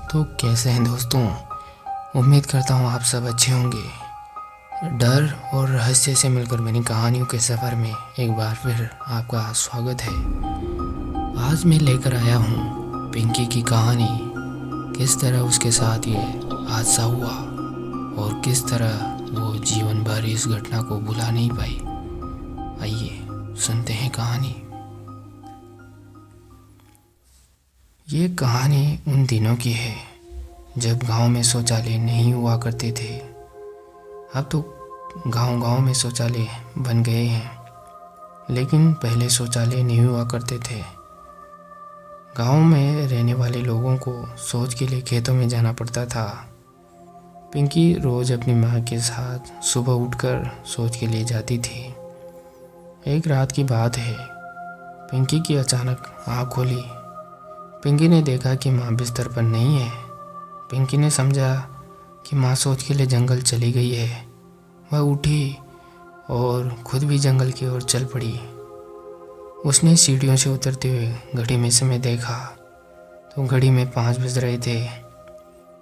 तो कैसे हैं दोस्तों। उम्मीद करता हूँ आप सब अच्छे होंगे। डर और रहस्य से मिलकर बनी कहानियों के सफ़र में एक बार फिर आपका स्वागत है। आज मैं लेकर आया हूँ पिंकी की कहानी। किस तरह उसके साथ ये हादसा हुआ और किस तरह वो जीवन भर इस घटना को भुला नहीं पाई। आइए सुनते हैं कहानी। ये कहानी उन दिनों की है जब गांव में शौचालय नहीं हुआ करते थे। अब तो गांव-गांव में शौचालय बन गए हैं, लेकिन पहले शौचालय नहीं हुआ करते थे। गांव में रहने वाले लोगों को शौच के लिए खेतों में जाना पड़ता था। पिंकी रोज़ अपनी माँ के साथ सुबह उठकर शौच के लिए जाती थी। एक रात की बात है, पिंकी की अचानक आँख खुली। पिंकी ने देखा कि माँ बिस्तर पर नहीं है। पिंकी ने समझा कि माँ शौच के लिए जंगल चली गई है। वह उठी और खुद भी जंगल की ओर चल पड़ी। उसने सीढ़ियों से उतरते हुए घड़ी में समय देखा तो घड़ी में 5 बज रहे थे।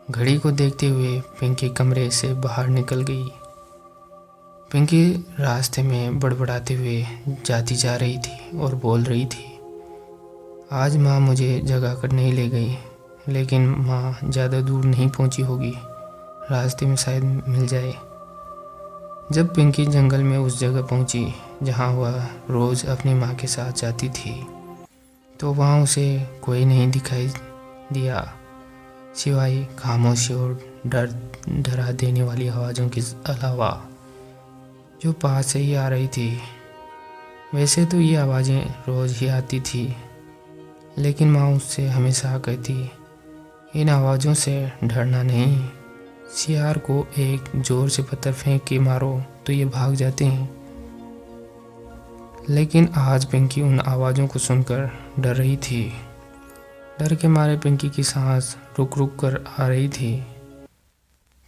घड़ी को देखते हुए पिंकी कमरे से बाहर निकल गई। पिंकी रास्ते में बड़बड़ाते हुए जाती जा रही थी और बोल रही थी, आज माँ मुझे जगा कर नहीं ले गई, लेकिन माँ ज़्यादा दूर नहीं पहुँची होगी, रास्ते में शायद मिल जाए। जब पिंकी जंगल में उस जगह पहुँची जहाँ वह रोज़ अपनी माँ के साथ जाती थी, तो वहाँ उसे कोई नहीं दिखाई दिया सिवाय खामोशी और डरा देने वाली आवाज़ों के अलावा, जो पास से ही आ रही थी। वैसे तो ये आवाज़ें रोज़ ही आती थी, लेकिन माँ उससे हमेशा कहती, इन आवाज़ों से डरना नहीं। सियार को एक जोर से पत्थर फेंक के मारो तो ये भाग जाते हैं। लेकिन आज पिंकी उन आवाज़ों को सुनकर डर रही थी। डर के मारे पिंकी की सांस रुक रुक कर आ रही थी।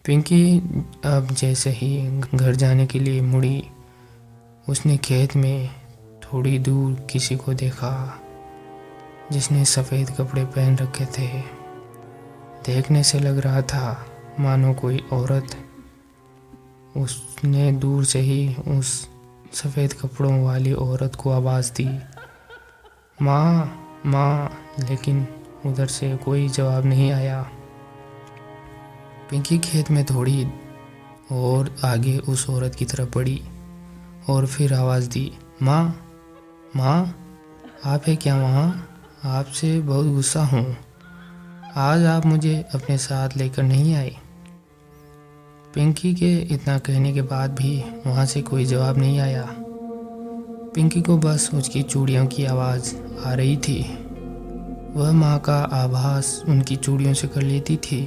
पिंकी अब जैसे ही घर जाने के लिए मुड़ी, उसने खेत में थोड़ी दूर किसी को देखा जिसने सफ़ेद कपड़े पहन रखे थे। देखने से लग रहा था मानो कोई औरत। उसने दूर से ही उस सफ़ेद कपड़ों वाली औरत को आवाज़ दी, माँ माँ, लेकिन उधर से कोई जवाब नहीं आया। पिंकी खेत में थोड़ी और आगे उस औरत की तरफ बढ़ी और फिर आवाज़ दी, माँ माँ, आप है क्या वहाँ? आपसे बहुत गुस्सा हूँ, आज आप मुझे अपने साथ लेकर नहीं आए। पिंकी के इतना कहने के बाद भी वहाँ से कोई जवाब नहीं आया। पिंकी को बस उसकी चूड़ियों की आवाज़ आ रही थी। वह माँ का आभास उनकी चूड़ियों से कर लेती थी,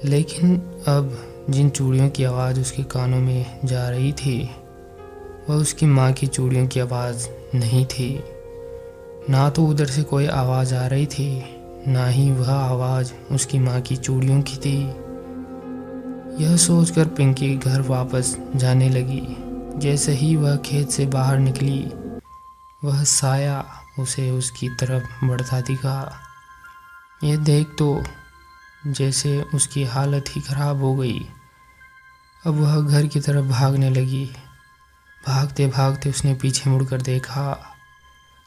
लेकिन अब जिन चूड़ियों की आवाज़ उसके कानों में जा रही थी, वह उसकी माँ की चूड़ियों की आवाज़ नहीं थी। ना तो उधर से कोई आवाज़ आ रही थी, ना ही वह आवाज़ उसकी माँ की चूड़ियों की थी। यह सोचकर पिंकी घर वापस जाने लगी। जैसे ही वह खेत से बाहर निकली, वह साया उसे उसकी तरफ बढ़ता दिखा। यह देख तो जैसे उसकी हालत ही ख़राब हो गई। अब वह घर की तरफ भागने लगी। भागते भागते उसने पीछे मुड़कर देखा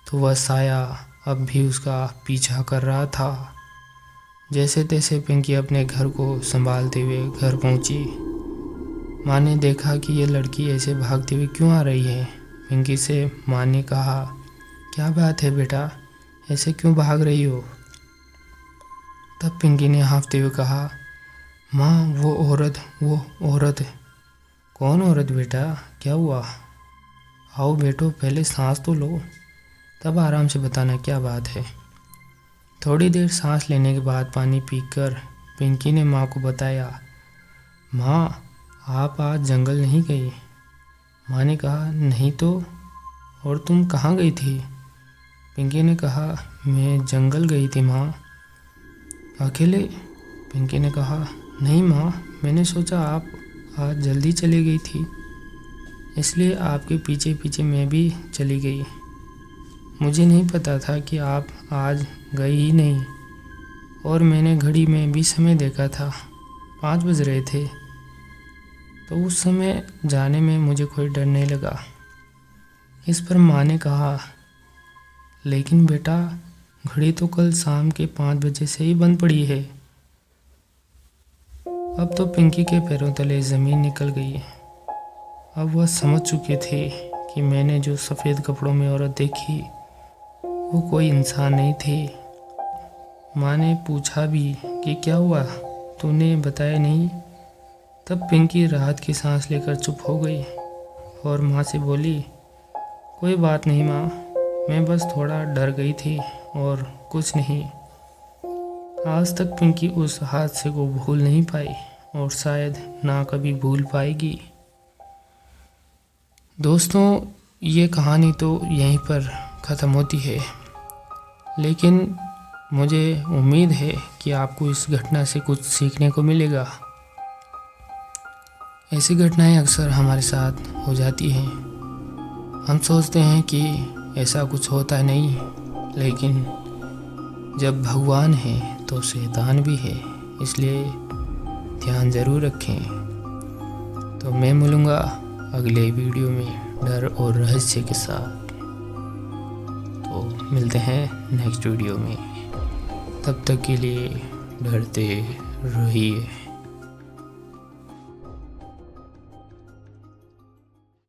तो वह साया अब भी उसका पीछा कर रहा था। जैसे तैसे पिंकी अपने घर को संभालते हुए घर पहुंची। माँ ने देखा कि ये लड़की ऐसे भागते हुए क्यों आ रही है। पिंकी से माँ ने कहा, क्या बात है बेटा, ऐसे क्यों भाग रही हो? तब पिंकी ने हाँफते हुए कहा, माँ वो औरत। कौन औरत बेटा, क्या हुआ? आओ बैठो, पहले सांस तो लो, तब आराम से बताना क्या बात है। थोड़ी देर सांस लेने के बाद पानी पीकर पिंकी ने माँ को बताया, माँ आप आज जंगल नहीं गई? माँ ने कहा, नहीं तो, और तुम कहाँ गई थी? पिंकी ने कहा, मैं जंगल गई थी माँ। अकेले? पिंकी ने कहा, नहीं माँ, मैंने सोचा आप आज जल्दी चली गई थी, इसलिए आपके पीछे पीछे मैं भी चली गई। मुझे नहीं पता था कि आप आज गई ही नहीं। और मैंने घड़ी में भी समय देखा था, 5 बज रहे थे। तो उस समय जाने में मुझे कोई डर नहीं लगा। इस पर माँ ने कहा, लेकिन बेटा घड़ी तो कल शाम के 5 बजे से ही बंद पड़ी है। अब तो पिंकी के पैरों तले ज़मीन निकल गई। अब वह समझ चुके थे कि मैंने जो सफ़ेद कपड़ों में औरत देखी वो कोई इंसान नहीं थी। माँ ने पूछा भी कि क्या हुआ, तूने बताया नहीं। तब पिंकी राहत की सांस लेकर चुप हो गई और माँ से बोली, कोई बात नहीं माँ, मैं बस थोड़ा डर गई थी और कुछ नहीं। आज तक पिंकी उस हादसे को भूल नहीं पाई और शायद ना कभी भूल पाएगी। दोस्तों, ये कहानी तो यहीं पर ख़त्म होती है, लेकिन मुझे उम्मीद है कि आपको इस घटना से कुछ सीखने को मिलेगा। ऐसी घटनाएं अक्सर हमारे साथ हो जाती हैं। हम सोचते हैं कि ऐसा कुछ होता नहीं, लेकिन जब भगवान है तो शैतान भी है, इसलिए ध्यान ज़रूर रखें। तो मैं मिलूँगा अगले वीडियो में डर और रहस्य के साथ। तो मिलते हैं नेक्स्ट वीडियो में, तब तक के लिए डरते रहिए।